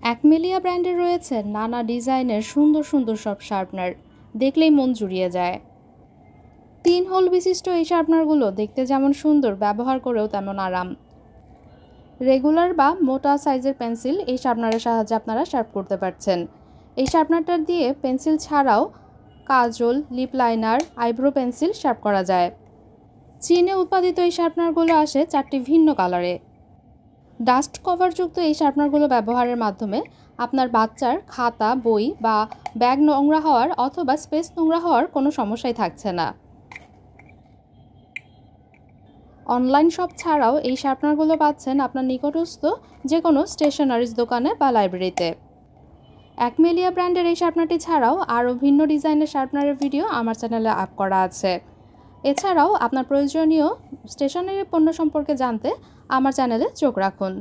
অ্যাকমেলিয়া ব্র্যান্ডের রয়েছে নানা ডিজাইনের সুন্দর সুন্দর সব শার্পনার, দেখলেই মন জুড়িয়ে যায়। 3 হোল বিশিষ্ট এই শার্পনারগুলো দেখতে যেমন সুন্দর, ব্যবহার করেও তেমন আরাম। রেগুলার বা মোটা সাইজের পেন্সিল এই শার্পনারের সাহায্যে আপনারা শার্প করতে পারছেন। এই শার্পনারটা দিয়ে পেন্সিল ছাড়াও কাজল, lip liner, eyebrow pencil sharp করা যায়। চীনে উৎপাদিত এই শার্পনারগুলো আসে 4টি ভিন্ন কালারে। ডাস্ট কভারযুক্ত এই শার্পনারগুলো ব্যবহারের মাধ্যমে আপনার বাচ্চার খাতা, বই বা ব্যাগ নোংরা হওয়ার অথবা স্পেস নোংরা হওয়ার কোনো সমস্যাই থাকছে না। অনলাইন শপ ছাড়াও এই শার্পনারগুলো পাচ্ছেন আপনার নিকটস্থ যে কোনো স্টেশনারিজ দোকানে বা লাইব্রেরিতে। অ্যাকমেলিয়া ব্র্যান্ডের এই শার্পনারটি ছাড়াও আরও ভিন্ন ডিজাইনের শার্পনারের ভিডিও আমার চ্যানেলে আপ করা আছে। এছাড়াও আপনার প্রয়োজনীয় স্টেশনারি পণ্য সম্পর্কে জানতে আমার চ্যানেলে চোখ রাখুন।